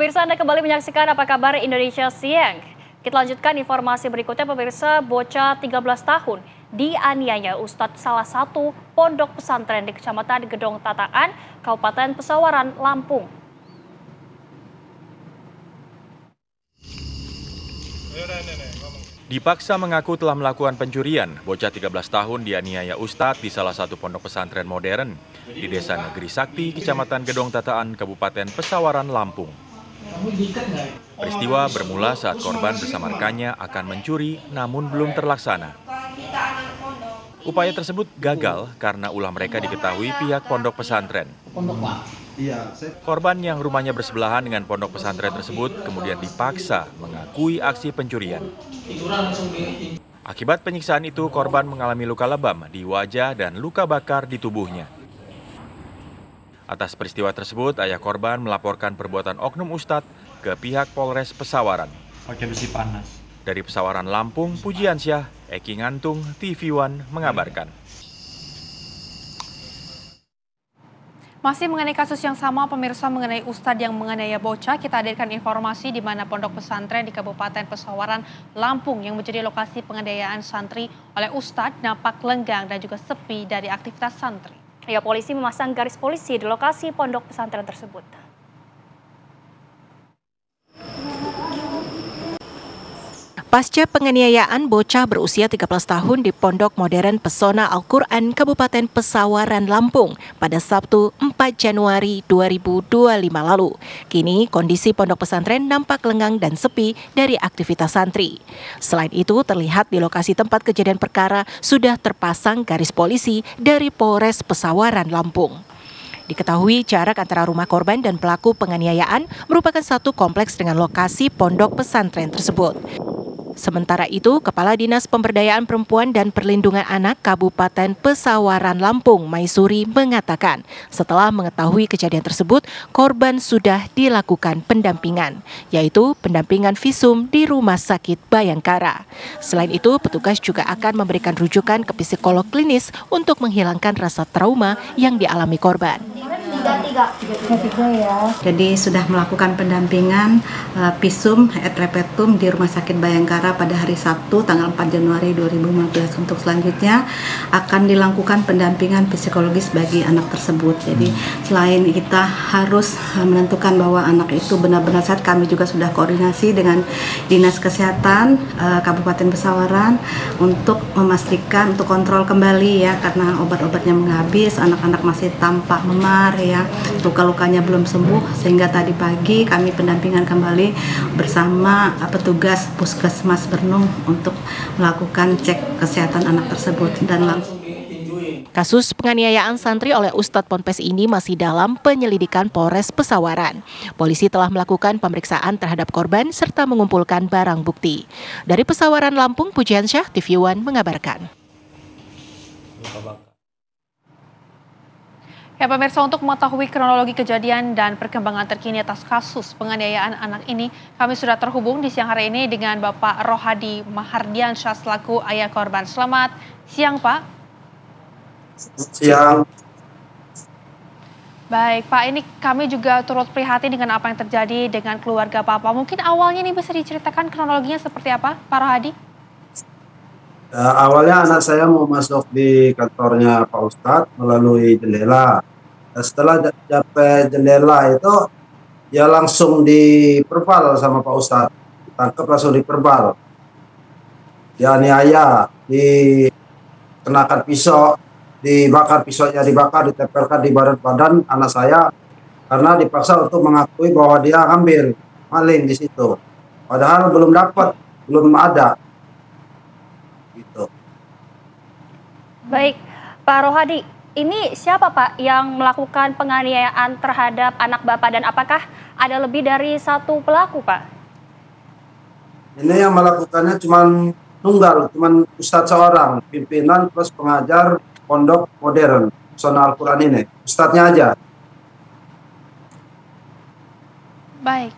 Pemirsa, Anda kembali menyaksikan Apa Kabar Indonesia Siang. Kita lanjutkan informasi berikutnya, pemirsa. Bocah 13 tahun dianiaya Ustadz salah satu pondok pesantren di Kecamatan Gedong Tataan, Kabupaten Pesawaran, Lampung. Dipaksa mengaku telah melakukan pencurian, bocah 13 tahun dianiaya Ustadz di salah satu pondok pesantren modern di Desa Negeri Sakti, Kecamatan Gedong Tataan, Kabupaten Pesawaran, Lampung. Peristiwa bermula saat korban bersama rekannya akan mencuri namun belum terlaksana. Upaya tersebut gagal karena ulah mereka diketahui pihak pondok pesantren. Korban yang rumahnya bersebelahan dengan pondok pesantren tersebut kemudian dipaksa mengakui aksi pencurian. Akibat penyiksaan itu, korban mengalami luka lebam di wajah dan luka bakar di tubuhnya. Atas peristiwa tersebut, ayah korban melaporkan perbuatan oknum Ustadz ke pihak Polres Pesawaran. Pakai besi panas. Dari Pesawaran, Lampung, Pujiansyah, Eki Ngantung, TV One mengabarkan. Masih mengenai kasus yang sama, pemirsa, mengenai Ustadz yang menganiaya bocah, kita hadirkan informasi di mana pondok pesantren di Kabupaten Pesawaran, Lampung yang menjadi lokasi penganiayaan santri oleh Ustadz nampak lenggang dan juga sepi dari aktivitas santri. Ya, polisi memasang garis polisi di lokasi pondok pesantren tersebut. Pasca penganiayaan bocah berusia 13 tahun di Pondok Modern Pesona Al-Quran Kabupaten Pesawaran, Lampung pada Sabtu 4 Januari 2025 lalu. Kini kondisi pondok pesantren nampak lengang dan sepi dari aktivitas santri. Selain itu, terlihat di lokasi tempat kejadian perkara sudah terpasang garis polisi dari Polres Pesawaran, Lampung. Diketahui jarak antara rumah korban dan pelaku penganiayaan merupakan satu kompleks dengan lokasi pondok pesantren tersebut. Sementara itu, Kepala Dinas Pemberdayaan Perempuan dan Perlindungan Anak Kabupaten Pesawaran, Lampung, Maisuri, mengatakan setelah mengetahui kejadian tersebut, korban sudah dilakukan pendampingan, yaitu pendampingan visum di Rumah Sakit Bayangkara. Selain itu, petugas juga akan memberikan rujukan ke psikolog klinis untuk menghilangkan rasa trauma yang dialami korban. Jadi sudah melakukan pendampingan visum et repertum di Rumah Sakit Bayangkara pada hari Sabtu tanggal 4 Januari 2015. Untuk selanjutnya akan dilakukan pendampingan psikologis bagi anak tersebut. Jadi selain kita harus menentukan bahwa anak itu benar-benar sehat, kami juga sudah koordinasi dengan Dinas Kesehatan Kabupaten Pesawaran untuk memastikan, untuk kontrol kembali ya, karena obat-obatnya menghabis, anak-anak masih tampak memar ya, luka-lukanya belum sembuh, sehingga tadi pagi kami pendampingan kembali bersama petugas Puskesmas Bernung untuk melakukan cek kesehatan anak tersebut dan langsung. Kasus penganiayaan santri oleh Ustadz Ponpes ini masih dalam penyelidikan Polres Pesawaran. Polisi telah melakukan pemeriksaan terhadap korban serta mengumpulkan barang bukti. Dari Pesawaran, Lampung, Pujiansyah, TV One mengabarkan. Ya, pemirsa, untuk mengetahui kronologi kejadian dan perkembangan terkini atas kasus penganiayaan anak ini, kami sudah terhubung di siang hari ini dengan Bapak Rohadi Mahardiansyah selaku ayah korban. Selamat siang, Pak. Siang. Baik, Pak, ini kami juga turut prihatin dengan apa yang terjadi dengan keluarga Bapak. Mungkin awalnya ini bisa diceritakan kronologinya seperti apa, Pak Rohadi? Awalnya anak saya mau masuk di kantornya Pak Ustadz melalui jendela. Setelah sampai jendela itu, ya langsung diperpal sama Pak Ustadz. Tangkap langsung diperpal. Dianiaya, dikenakan pisau, dibakar, pisaunya dibakar, ditempelkan di badan anak saya karena dipaksa untuk mengakui bahwa dia ngambil maling di situ. Padahal belum dapat, belum ada. Gitu. Baik, Pak Rohadi, ini siapa Pak yang melakukan penganiayaan terhadap anak Bapak dan apakah ada lebih dari satu pelaku, Pak? Ini yang melakukannya cuma tunggal, cuma Ustadz seorang, pimpinan plus pengajar Pondok Modern Pesona Al-Quran ini, Ustadznya aja. Baik.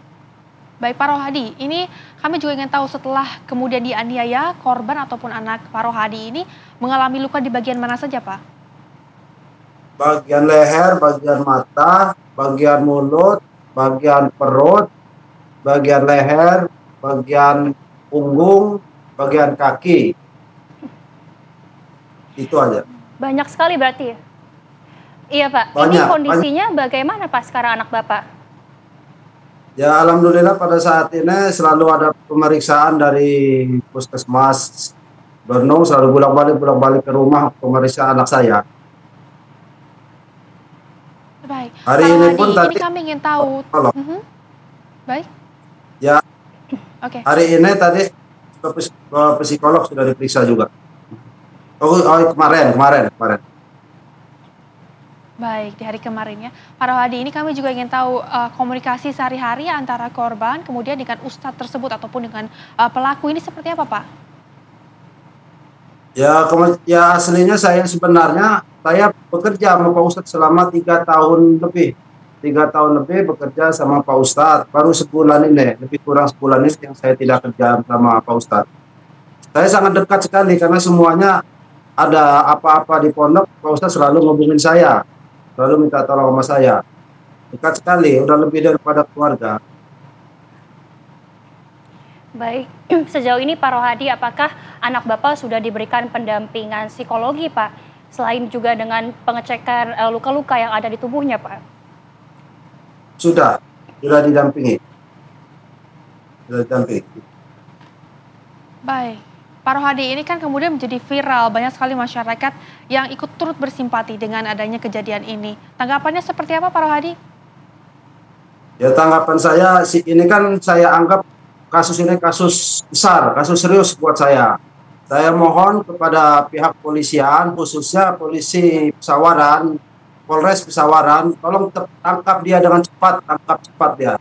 Baik, Pak Rohadi, ini kami juga ingin tahu setelah kemudian dianiaya, korban ataupun anak Pak Rohadi ini mengalami luka di bagian mana saja, Pak? Bagian leher, bagian mata, bagian mulut, bagian perut, bagian leher, bagian punggung, bagian kaki. Itu aja. Banyak sekali berarti ya? Iya Pak, ini Banyak, kondisinya bagaimana Pak sekarang anak Bapak? Ya alhamdulillah pada saat ini selalu ada pemeriksaan dari puskesmas Bernung, selalu bolak-balik ke rumah pemeriksaan anak saya. Baik. Hari Pak ini Rohadi, pun tadi ini kami ingin tahu. Halo. Baik. Ya, Oke. hari ini tadi ke psikolog sudah diperiksa juga. Oh kemarin. Baik, di hari kemarin ya. Pak Rohadi, ini kami juga ingin tahu komunikasi sehari-hari antara korban kemudian dengan ustadz tersebut ataupun dengan pelaku ini seperti apa, Pak? Ya, aslinya saya sebenarnya saya bekerja sama Pak Ustadz selama 3 tahun lebih. 3 tahun lebih bekerja sama Pak Ustadz. Baru sebulan ini, lebih kurang sebulan ini yang saya tidak kerja sama Pak Ustadz. Saya sangat dekat sekali karena semuanya ada apa-apa di pondok, Pak Ustadz selalu ngubungin saya. Selalu minta tolong sama saya. Dekat sekali, udah lebih daripada keluarga. Baik, sejauh ini Pak Rohadi, apakah anak Bapak sudah diberikan pendampingan psikologi Pak? Selain juga dengan pengecekan luka-luka yang ada di tubuhnya Pak? Sudah didampingi. Baik. Pak Rohadi, ini kan kemudian menjadi viral, banyak sekali masyarakat yang ikut turut bersimpati dengan adanya kejadian ini. Tanggapannya seperti apa Pak Rohadi? Ya tanggapan saya, ini kan saya anggap kasus ini kasus besar, kasus serius buat saya. Saya mohon kepada pihak polisian, khususnya polisi Pesawaran, Polres Pesawaran, tolong tangkap dia dengan cepat, tangkap cepat dia.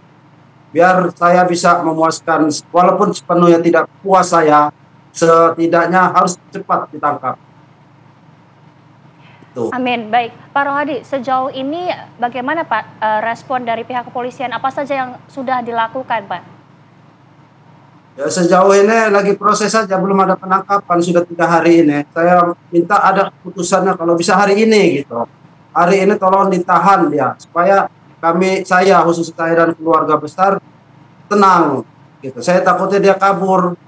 Biar saya bisa memuaskan, walaupun sepenuhnya tidak puas saya, setidaknya harus cepat ditangkap. Itu. Amin. Baik, Pak Rohadi, sejauh ini bagaimana Pak respon dari pihak kepolisian? Apa saja yang sudah dilakukan Pak? Ya, sejauh ini lagi proses saja, belum ada penangkapan, sudah 3 hari ini. Saya minta ada keputusannya kalau bisa hari ini gitu. Hari ini tolong ditahan dia, supaya saya khusus saya dan keluarga besar tenang gitu. Saya takutnya dia kabur.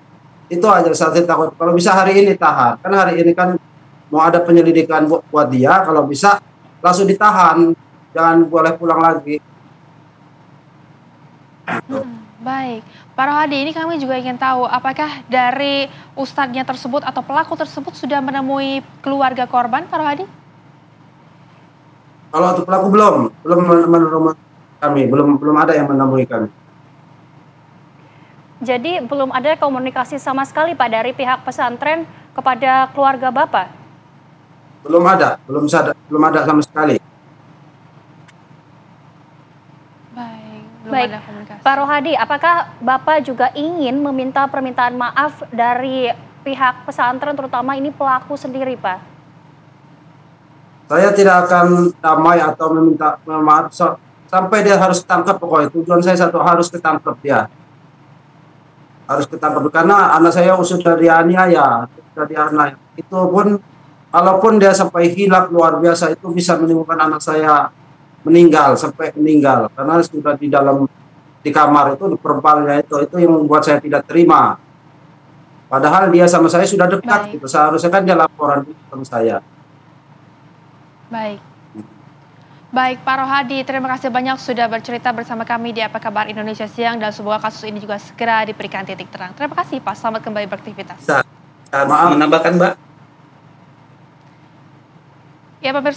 Itu aja saya takut. Kalau bisa hari ini tahan. Kan hari ini kan mau ada penyelidikan buat dia, kalau bisa langsung ditahan. Jangan boleh pulang lagi. Baik, Pak Rohadi, ini kami juga ingin tahu apakah dari ustadznya tersebut atau pelaku tersebut sudah menemui keluarga korban, Pak Rohadi? Kalau untuk pelaku belum menemui kami, belum ada yang menemui kami. Jadi belum ada komunikasi sama sekali Pak dari pihak pesantren kepada keluarga Bapak? Belum ada sama sekali. Baik, Pak Rohadi, apakah Bapak juga ingin meminta permintaan maaf dari pihak pesantren, terutama ini pelaku sendiri, Pak? Saya tidak akan damai atau meminta maaf sampai dia harus ditangkap pokoknya. Tujuan saya satu, harus ketangkep dia. Harus ketangkep karena anak saya sudah dianiaya, Itu pun, kalaupun dia sampai hilang luar biasa, itu bisa menimbulkan anak saya sampai meninggal karena sudah di kamar itu, di perbalnya itu yang membuat saya tidak terima. Padahal dia sama saya sudah dekat gitu. Seharusnya kan dia laporan sama saya. Baik Pak Rohadi, terima kasih banyak sudah bercerita bersama kami di Apa Kabar Indonesia Siang, dan semoga kasus ini juga segera diberikan titik terang. Terima kasih Pak, selamat kembali beraktivitas. Maaf menambahkan Mbak. Ya Pak